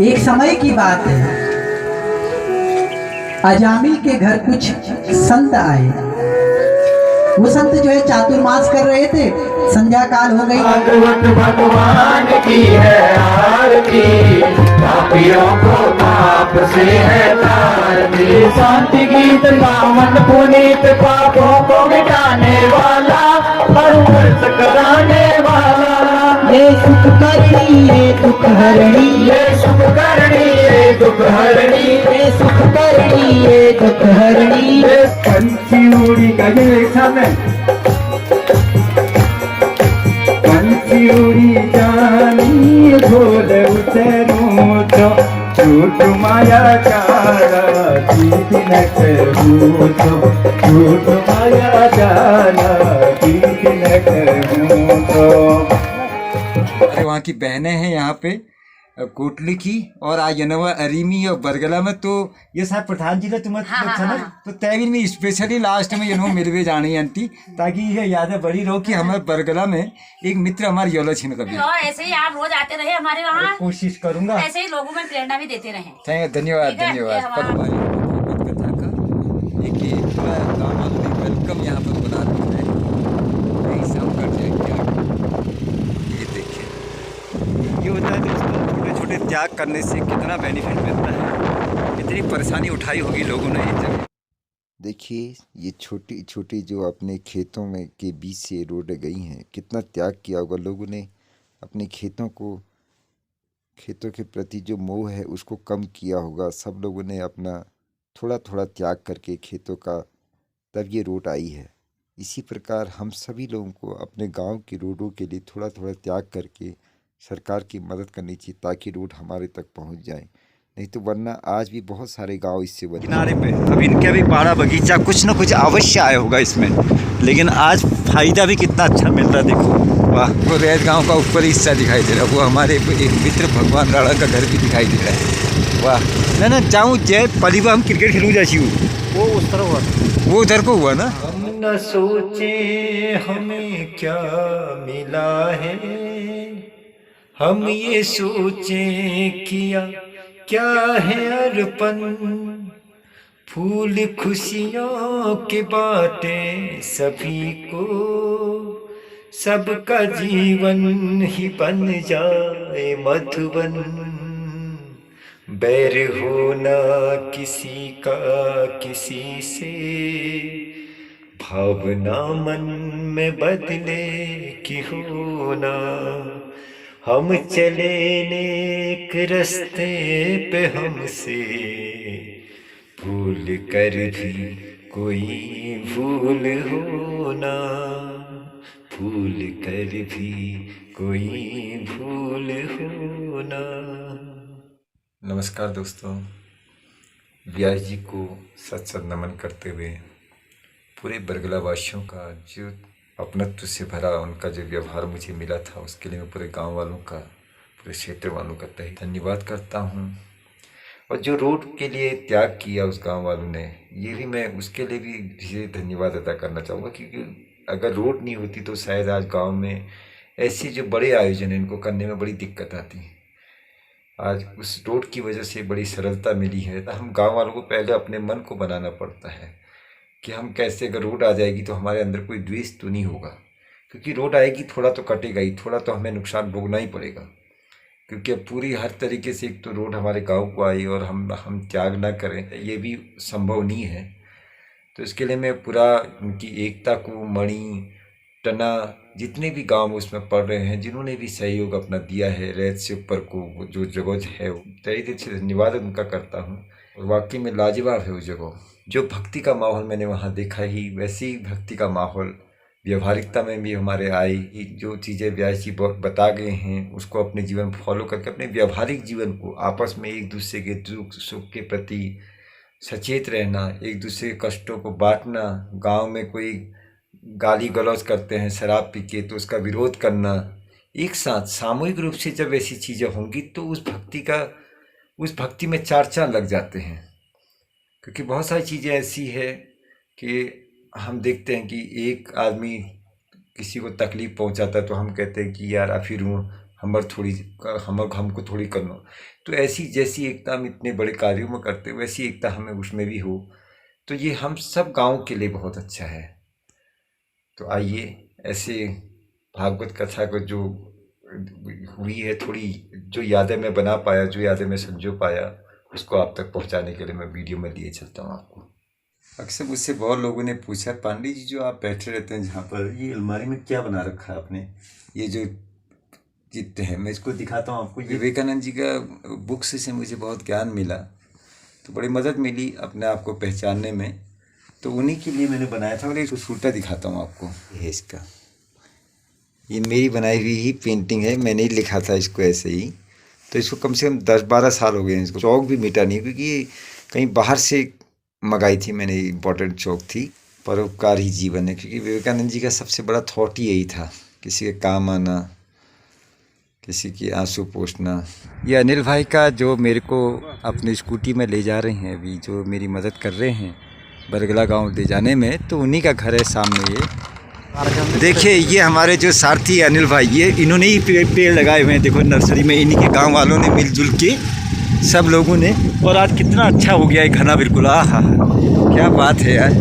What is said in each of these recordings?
एक समय की बात है, अजामिल के घर कुछ संत आए। वो संत जो है चातुर्मास कर रहे थे, संध्या काल हो गई। भगवान की है आरती, पापियों को पाप से है तारती। शांति गीत गावन पुनीत, पापों को मिटाने वाला, परवर्त कराने वाला। ये सुख करनी ये दुख हरणी, ये सुख करनी ये दुख हरणी, ये सुख करनी ये दुख हरणी। पंछी उड़ी गए समय, पंछी उड़ी जानी ढोल उतरूं तो, झूठ माया जाना जीत न करूं तो, झूठ माया जाना जीत न करूं तो। अरे वहाँ की बहनें हैं यहाँ पे कोटली की और आयनवा अरीमी और बरगला में, तो ये साहब प्रधान जी ने तुम्हें तो तैवीर में स्पेशली लास्ट में ये मिलवे जानी आंटी, ताकि ये यादें बड़ी रहो कि हमारे बरगला में एक मित्र हमारे योलो छिन कभी। ऐसे ही आप रोज आते रहे हमारे वहाँ, कोशिश करूंगा, ऐसे ही लोगों में प्रेरणा भी देते रहे। धन्यवाद धन्यवाद। कथा का एक पूरा गाँव वालों वेलकम यहाँ पर बना दिया है, ये देखिए ये होता है दोस्तों, छोटे छोटे त्याग करने से कितना बेनिफिट मिलता है, कितनी परेशानी उठाई होगी लोगों ने इस जगह। देखिए ये छोटी छोटी जो अपने खेतों में के बीच से रोड गई हैं, कितना त्याग किया होगा लोगों ने अपने खेतों को, खेतों के प्रति जो मोह है उसको कम किया होगा। सब लोगों ने अपना थोड़ा थोड़ा त्याग करके खेतों का, तब ये रोड आई है। इसी प्रकार हम सभी लोगों को अपने गांव की रोडों के लिए थोड़ा थोड़ा त्याग करके सरकार की मदद करनी चाहिए, ताकि रोड हमारे तक पहुंच जाए। नहीं तो वरना आज भी बहुत सारे गांव इससे बने किनारे पे अब इनके भी बाड़ा बगीचा कुछ न कुछ अवश्य आया होगा इसमें, लेकिन आज फायदा भी कितना अच्छा मिल रहा है। देखो वाह, वो रैत गाँव का ऊपर हिस्सा दिखाई दे रहा है, वो हमारे एक मित्र भगवान राणा का घर भी दिखाई दे रहा है। वाह ना जाऊँ जय पलीबा हम क्रिकेट खेलूँ जाची हूँ, वो उस तरह हुआ, वो उधर को हुआ ना। हम न सोचे हमें क्या मिला है, हम ये सोचे किया क्या है अर्पण। फूल खुशियों के बाटे सभी को, सबका जीवन ही बन जाए मधुबन। बैर होना किसी का किसी से, भावना मन में बदले की होना। हम चले नेक रस्ते पे हमसे, भूल कर भी कोई भूल होना, भूल कर भी कोई भूल होना। नमस्कार दोस्तों, व्यास जी को सत सत नमन करते हुए पूरे बरगला वासियों का जो अपनत्व से भरा उनका जो व्यवहार मुझे मिला था, उसके लिए मैं पूरे गांव वालों का, पूरे क्षेत्र वालों का तहे धन्यवाद करता हूं। और जो रोड के लिए त्याग किया उस गांव वालों ने, ये भी मैं उसके लिए भी धन्यवाद अदा करना चाहूँगा, क्योंकि अगर रोड नहीं होती तो शायद आज गाँव में ऐसे जो बड़े आयोजन हैं इनको करने में बड़ी दिक्कत आती। आज उस रोड की वजह से बड़ी सरलता मिली है। तो हम गाँव वालों को पहले अपने मन को बनाना पड़ता है कि हम कैसे, अगर रोड आ जाएगी तो हमारे अंदर कोई द्वेष तो नहीं होगा, क्योंकि रोड आएगी थोड़ा तो कटेगा ही, थोड़ा तो हमें नुकसान भोगना ही पड़ेगा, क्योंकि अब पूरी हर तरीके से एक तो रोड हमारे गांव को आई और हम त्याग ना करें ये भी संभव नहीं है। तो इसके लिए मैं पूरा उनकी एकता को, मणि टना जितने भी गांव उसमें पड़ रहे हैं, जिन्होंने भी सहयोग अपना दिया है, रैत से ऊपर को जो जगह है, तहे दिल से धन्यवाद उनका करता हूँ। और वाकई में लाजवाब है वो जगह। जो भक्ति का माहौल मैंने वहाँ देखा ही वैसे ही भक्ति का माहौल व्यवहारिकता में भी हमारे आई। जो चीज़ें व्यास जी बता गए हैं उसको अपने जीवन में फॉलो करके अपने व्यवहारिक जीवन को आपस में एक दूसरे के दुख सुख के प्रति सचेत रहना, एक दूसरे के कष्टों को बांटना। गांव में कोई गाली गलौज करते हैं शराब पी के तो उसका विरोध करना, एक साथ सामूहिक रूप से जब ऐसी चीज़ें होंगी तो उस भक्ति में चार चांद लग जाते हैं। क्योंकि बहुत सारी चीज़ें ऐसी है कि हम देखते हैं कि एक आदमी किसी को तकलीफ पहुंचाता है तो हम कहते हैं कि यार फिर हमको थोड़ी करना। तो ऐसी जैसी एकता हम इतने बड़े कार्यों में करते हैं वैसी एकता हमें उसमें भी हो, तो ये हम सब गांव के लिए बहुत अच्छा है। तो आइए ऐसे भागवत कथा को जो हुई है थोड़ी जो यादें मैं बना पाया, जो यादें मैं संजो पाया, उसको आप तक पहुंचाने के लिए मैं वीडियो में लिए चलता हूं आपको। अक्सर मुझसे बहुत लोगों ने पूछा, पांडे जी जो आप बैठे रहते हैं जहाँ पर, ये अलमारी में क्या बना रखा है आपने? ये जो चित्र है मैं इसको दिखाता हूँ आपको। विवेकानंद जी का बुक्स से मुझे बहुत ज्ञान मिला, तो बड़ी मदद मिली अपने आप को पहचानने में, तो उन्हीं के लिए मैंने बनाया था। और एक सूटा दिखाता हूँ आपको, ये इसका, ये मेरी बनाई हुई ही पेंटिंग है, मैंने ही लिखा था इसको ऐसे ही। तो इसको कम से कम 10-12 साल हो गए हैं, इसको चौक भी मिटा नहीं, क्योंकि कहीं बाहर से मंगाई थी मैंने, इम्पोर्टेंट चौक थी। परोपकार ही जीवन है, क्योंकि विवेकानंद जी का सबसे बड़ा थॉट ही यही था, किसी के काम आना, किसी की आंसू पोंछना। ये अनिल भाई का जो मेरे को अपनी स्कूटी में ले जा रहे हैं अभी, जो मेरी मदद कर रहे हैं बरगला गांव ले जाने में, तो उन्हीं का घर है सामने। ये देखिए, ये हमारे जो सारथी अनिल भाई, ये इन्होंने ही पेड़ लगाए हुए हैं, देखो नर्सरी में इन्हीं के गाँव वालों ने मिलजुल के सब लोगों ने। और आज कितना अच्छा हो गया है घना, बिल्कुल आहा क्या बात है यार।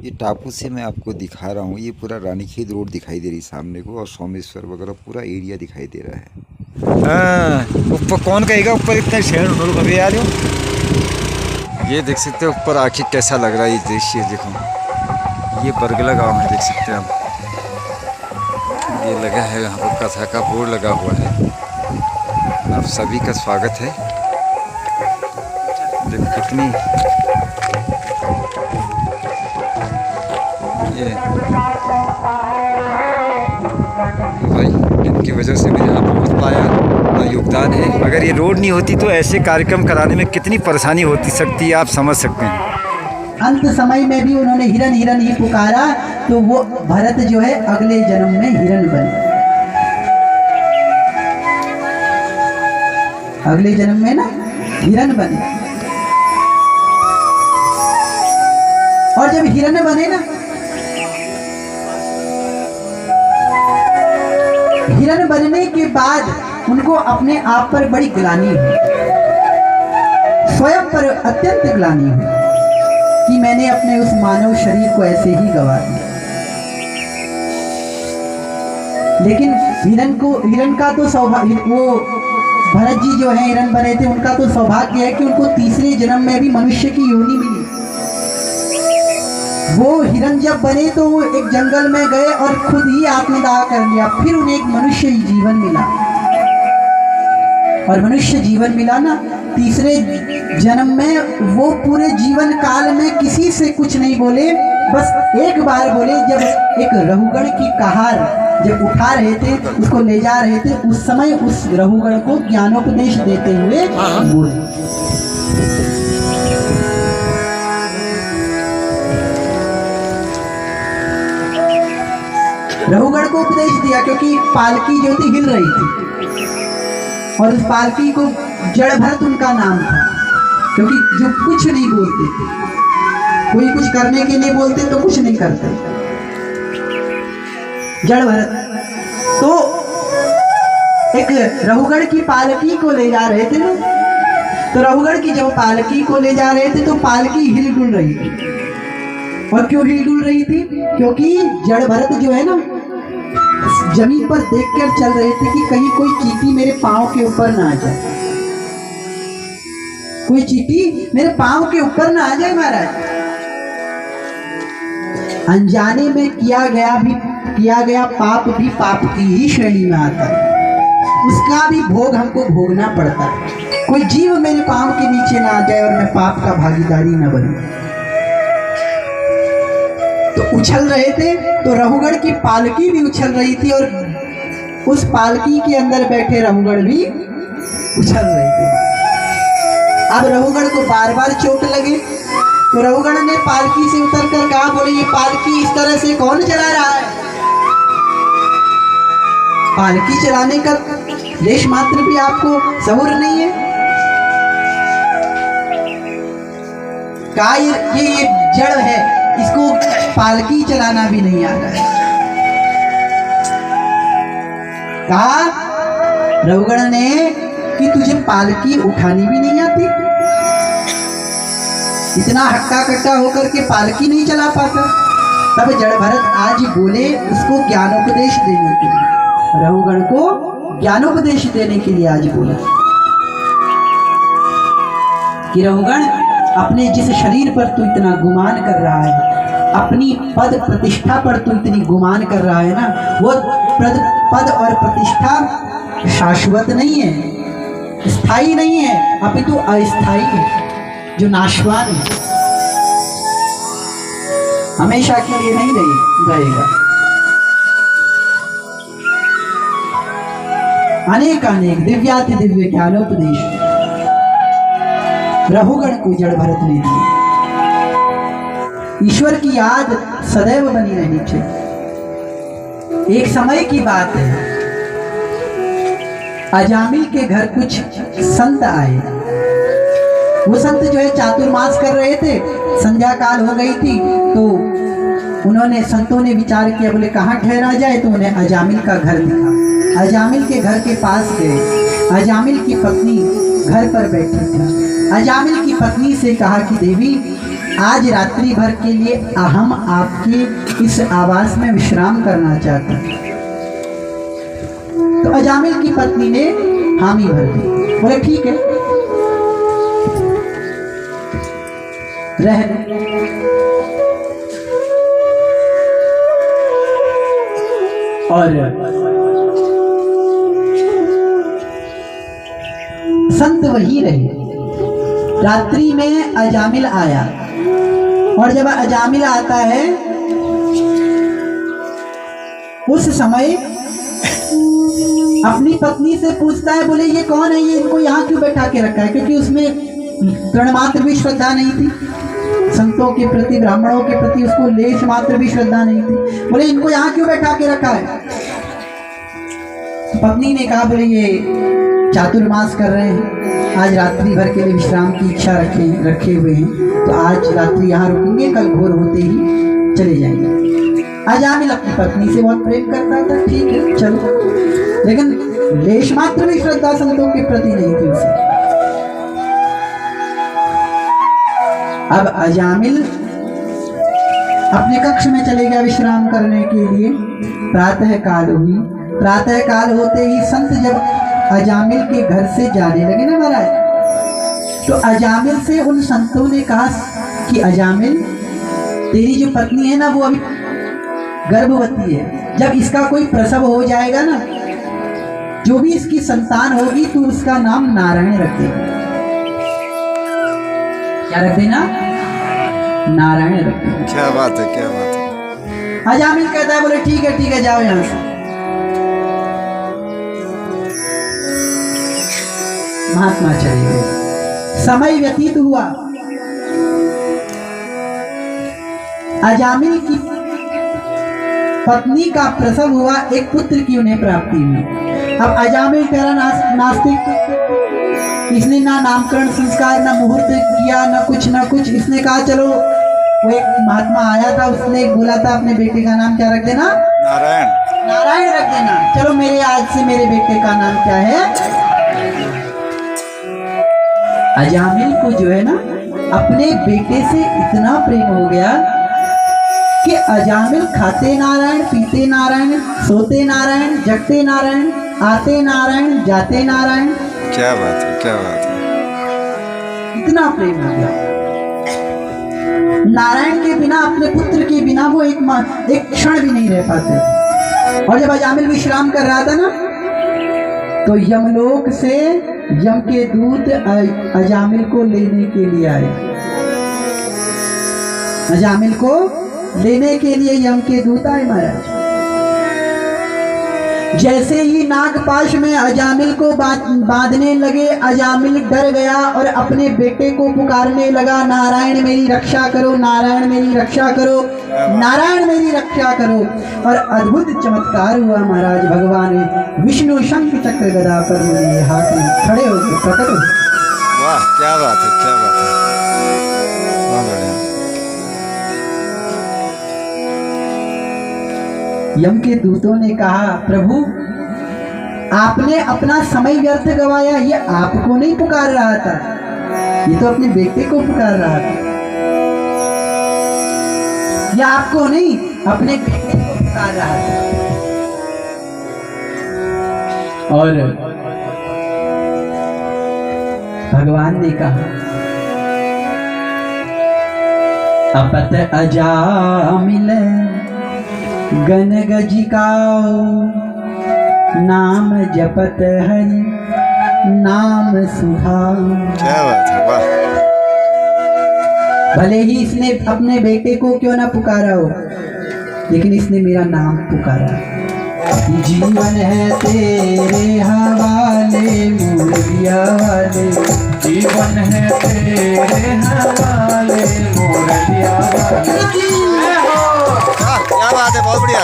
ये टापू से मैं आपको दिखा रहा हूँ, ये पूरा रानीखेत रोड दिखाई दे रही सामने को, और सोमेश्वर वगैरह पूरा एरिया दिखाई दे रहा है। हाँ, ऊपर कौन कहेगा, ऊपर इतने शहर लोग अभी आ रहे हो। ये देख सकते हो ऊपर आखिर कैसा लग रहा है ये दृश्य, देखो ये बरगला गांव है, देख सकते हैं आप। ये लगा है यहाँ पर कथा का बोर्ड लगा हुआ है, आप सभी का स्वागत है। देखो कितनी ये भाई, इनकी वजह से मैं यहाँ पहुँच पाया, अपना योगदान है। अगर ये रोड नहीं होती तो ऐसे कार्यक्रम कराने में कितनी परेशानी होती सकती है, आप समझ सकते हैं। अंत समय में भी उन्होंने हिरन हिरन ही पुकारा, तो वो भरत जो है अगले जन्म में हिरन बने। अगले जन्म में ना हिरन बने, और जब हिरन बने ना, हिरन बनने के बाद उनको अपने आप पर बड़ी ग्लानि हुई, स्वयं पर अत्यंत ग्लानि हुई कि मैंने अपने उस मानव शरीर को ऐसे ही गवा दिया। लेकिन हिरन का तो सौभाग्य, वो भरत जी जो है हिरन बने थे, उनका तो सौभाग्य है कि उनको तीसरे जन्म में भी मनुष्य की योनि मिली। वो हिरन जब बने तो वो एक जंगल में गए और खुद ही आत्मदाह कर लिया, फिर उन्हें एक मनुष्य जीवन मिला। और मनुष्य जीवन मिला ना, तीसरे जन्म में वो पूरे जीवन काल में किसी से कुछ नहीं बोले, बस एक बार बोले, जब एक रहुगण की कहार जब उठा रहे थे, उसको ले जा रहे थे, उस समय उस रहुगण को ज्ञानोपदेश देते हुए बोले। रहुगण को उपदेश दिया, क्योंकि पालकी जो थी हिल रही थी, और उस पालकी को जड़ भरत उनका नाम था, क्योंकि जो कुछ नहीं बोलते थे, कोई कुछ करने के लिए बोलते तो कुछ नहीं करते, जड़ भरत। तो एक रहुगण की पालकी को ले जा रहे थे ना, तो रहुगण की जब पालकी को ले जा रहे थे तो पालकी हिलडुल रही थी। और क्यों हिलडुल रही थी? क्योंकि जड़ भरत जो है ना, जमीन पर देखकर चल रहे थे कि कहीं कोई चींटी मेरे पांव के ऊपर ना आ जाए, कोई चींटी मेरे पांव के ऊपर ना आ जाए महाराज। अनजाने में किया गया पाप भी पाप की ही श्रेणी में आता है। उसका भी भोग हमको भोगना पड़ता है। कोई जीव मेरे पांव के नीचे ना आ जाए और मैं पाप का भागीदारी न बनूं। तो उछल रहे थे तो रहुगढ़ की पालकी भी उछल रही थी और उस पालकी के अंदर बैठे रहुगढ़ भी उछल रहे थे। अब रहुगढ़ को बार बार चोट लगे तो रहुगढ़ ने पालकी से उतरकर कहा, बोले ये पालकी इस तरह से कौन चला रहा है? पालकी चलाने का लेश मात्र भी आपको सहूर नहीं है? कहा ये जड़ है, इसको पालकी चलाना भी नहीं आ रहा है। कहा रहुगढ़ ने कि तुझे पालकी उठानी भी नहीं आती, इतना हट्टा कट्टा होकर के पालकी नहीं चला पाता। तब जड़ भरत आज बोले उसको ज्ञानोपदेश देने के लिए, रहुगढ़ को ज्ञानोपदेश देने के लिए आज बोला कि रहुगढ़, अपने जिस शरीर पर तू इतना गुमान कर रहा है, अपनी पद प्रतिष्ठा पर तू इतनी गुमान कर रहा है ना, वो पद और प्रतिष्ठा शाश्वत नहीं है, स्थायी नहीं है, अपितु अस्थायी है, जो नाशवान है, हमेशा के लिए नहीं रहेगा। अनेक अनेक दिव्याति दिव्य ज्ञानोपदेश रहुगढ़ को जड़ भरत ने दी। ईश्वर की याद सदैव बनी रहनी चाहिए। एक समय की बात है, अजामिल के घर कुछ संत आए। वो संत जो है चातुर्मास कर रहे थे, संध्या काल हो गई थी, तो उन्होंने संतों ने विचार किया, बोले कहाँ ठहरा जाए, तो उन्हें अजामिल का घर दिखा। अजामिल के घर के पास गए। अजामिल की पत्नी घर पर बैठी थी। अजामिल की पत्नी से कहा कि देवी, आज रात्रि भर के लिए हम आपके इस आवास में विश्राम करना चाहते हैं। तो अजामिल की पत्नी ने हामी भर दी, बोले ठीक है, रह। और संत वही रहे। रात्रि में अजामिल आया, और जब अजामिल आता है उस समय अपनी पत्नी से पूछता है, बोले ये कौन है, ये इनको यहाँ क्यों बैठा के रखा है? क्योंकि उसमें तृणमात्र भी श्रद्धा नहीं थी संतों के प्रति, ब्राह्मणों के प्रति उसको लेश मात्र भी श्रद्धा नहीं थी। बोले इनको यहाँ क्यों बैठा के रखा है? पत्नी ने कहा, बोले ये चातुर्मास कर रहे हैं, आज रात्रि भर के लिए विश्राम की इच्छा रखे हुए हैं, तो आज रात्रि यहाँ रुकेंगे, कल भोर होते ही चले जाएंगे। अजामिल अपनी पत्नी से बहुत प्रेम करता था, ठीक है चलो, लेकिन लेश मात्र भी श्रद्धा संतों के प्रति नहीं थी उसे। अब अजामिल अपने कक्ष में चले गया विश्राम करने के लिए। प्रातः काल हुई। प्रातः काल होते ही संत जब अजामिल के घर से जाने लगे ना महाराज, तो अजामिल से उन संतों ने कहा कि अजामिल, तेरी जो पत्नी है ना वो अभी गर्भवती है, जब इसका कोई प्रसव हो जाएगा ना, जो भी इसकी संतान होगी तो उसका नाम नारायण रख देना। क्या रख देना? नारायण रख देना। क्या बात है, क्या बात है। अजामिल कहता है, बोले ठीक है जाओ यहां से। महात्मा चले गए। समय व्यतीत हुआ। अजामिल की पत्नी का प्रसव हुआ, एक पुत्र की उन्हें प्राप्ति हुई। अब अजामिल तेरा नास्तिक, इसने ना नामकरण संस्कार, ना मुहूर्त किया, ना कुछ। इसने कहा चलो, वो एक महात्मा आया था, उसने बोला था अपने बेटे का नाम क्या रख देना? नारायण रख देना। चलो मेरे आज से मेरे बेटे का नाम क्या है? अजामिल को जो है ना अपने बेटे से इतना प्रेम हो गया कि अजामिल खाते नारायण, पीते नारायण, सोते नारायण, जगते नारायण, आते नारायण, जाते नारायण। क्या बात है, क्या बात है। इतना प्रेम हो गया। नारायण के बिना, अपने पुत्र के बिना वो एक क्षण भी नहीं रह पाते। और जब अजामिल विश्राम कर रहा था ना, तो यमलोक से यम के दूत अजामिल को लेने के लिए आए। अजामिल को लेने के लिए यम के दूत आए महाराज। जैसे ही नागपाश में अजामिल को बांधने लगे, अजामिल डर गया और अपने बेटे को पुकारने लगा, नारायण मेरी रक्षा करो, नारायण मेरी रक्षा करो, नारायण मेरी रक्षा करो। और अद्भुत चमत्कार हुआ महाराज। भगवान विष्णु शंख चक्र गदा पर लिए हाथ में खड़े हो गए, प्रकट हो। वाह क्या बात है, क्या बात है, बहुत बढ़िया। यम के दूतों ने कहा, प्रभु आपने अपना समय व्यर्थ गवाया, ये आपको नहीं पुकार रहा था, ये तो अपने बेटे को पुकार रहा था। ये आपको नहीं, अपने बेटे को पुकार रहा था। और भगवान ने कहा, अपत अजामिल गन गजिकाओ, नाम जपत हरि नाम सुहाओ। क्या बात है, वाह। भले ही इसने अपने बेटे को क्यों ना पुकारा हो, लेकिन इसने मेरा नाम पुकारा। जीवन है तेरे हवाले मुरलिया वाले, जीवन है तेरे हवाले मुरलिया वाले। क्या बात है, बहुत बढ़िया।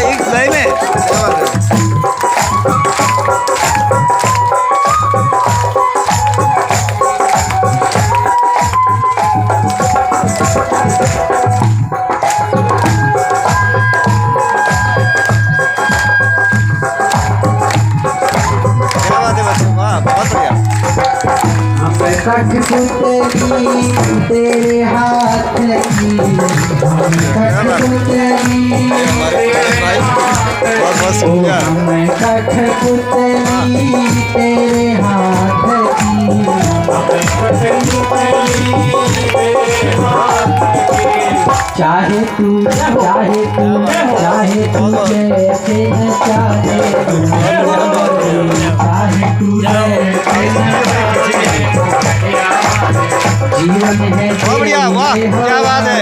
एक लय में क्या बात है। कठपुतली तेरे हाथ की, कठपुतली कठपुतली तेरे हाथ की, चाहे तू चाहे तू चाहे तू जैसे न चाहे, चाहे तू जीवन है बढ़िया। वाह क्या बात है,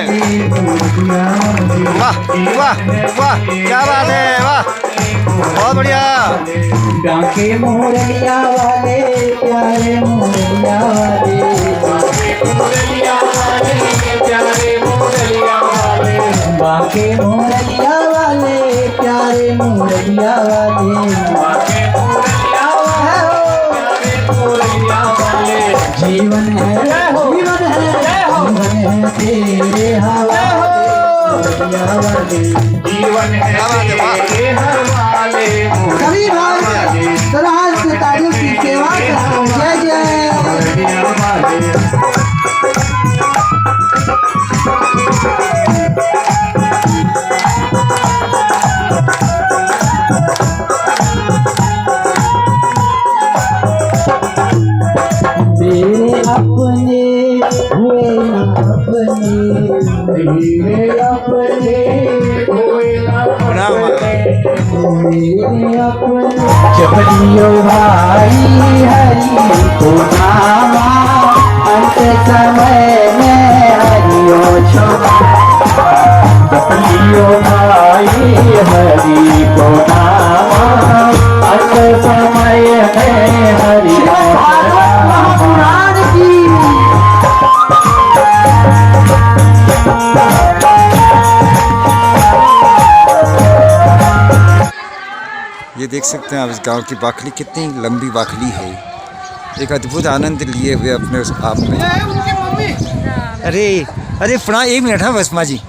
वाह वाह वाह क्या बात है, वाह बहुत बढ़िया। बांके मोरलिया वाले प्यारे मोरलिया वाले, बांके मोरलिया वाले प्यारे मोरलिया वाले, जीवन है जीवन है जीवन है तेरे हवाले, जीवन है तेरे हवाले। सभी भाई सराज के तारीफ की सेवा करो, जय जय। मेरे अपने हुए ना अपने, मेरे अपने हुए ना अपने, मेरे अपने। जब लियो भाई हरि को नामा, अंत समय में हरियो छोड़ा। जब लियो भाई हरि को नामा, अंत समय में हरियो महापुराण की। ये देख सकते हैं आप इस गांव की बाखली, कितनी लंबी बाखली है। एक अद्भुत आनंद लिए हुए अपने उस आप में। अरे अरे प्रणाम, एक मिनट। हाँ बस माँ जी,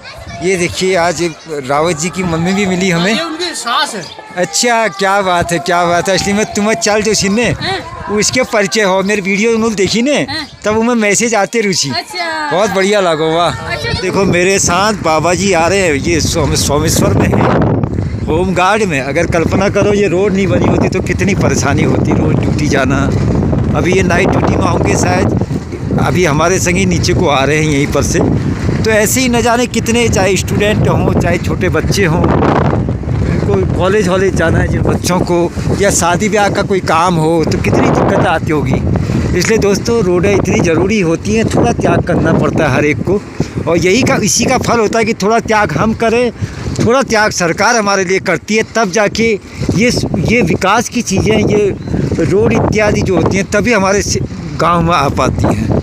ये देखिए आज रावत जी की मम्मी भी मिली हमें। ये उनकी सास है। अच्छा क्या बात है, क्या बात है। असली में तुम्हें चल जो सीने उसके परिचय हो, मेरी वीडियो उन्होंने देखी ने तब उन्हें मैसेज आते रुचि। अच्छा। बहुत बढ़िया लगो, वाह। देखो मेरे साथ बाबा जी आ रहे हैं, ये सोमेश्वर में है, होम गार्ड में। अगर कल्पना करो ये रोड नहीं बनी होती तो कितनी परेशानी होती, रोज ड्यूटी जाना। अभी ये नाइट ड्यूटी में होंगे शायद, अभी हमारे संगी नीचे को आ रहे हैं यहीं पर से। तो ऐसे ही न जाने कितने, चाहे स्टूडेंट हों चाहे छोटे बच्चे हों, कोई कॉलेज वॉलेज जाना है जिन बच्चों को, या शादी ब्याह का कोई काम हो, तो कितनी दिक्कत आती होगी। इसलिए दोस्तों रोडें इतनी ज़रूरी होती हैं, थोड़ा त्याग करना पड़ता है हर एक को, और इसी का फल होता है कि थोड़ा त्याग हम करें, थोड़ा त्याग सरकार हमारे लिए करती है, तब जाके ये विकास की चीज़ें, ये रोड इत्यादि जो होती हैं तभी हमारे गांव में आ पाती हैं।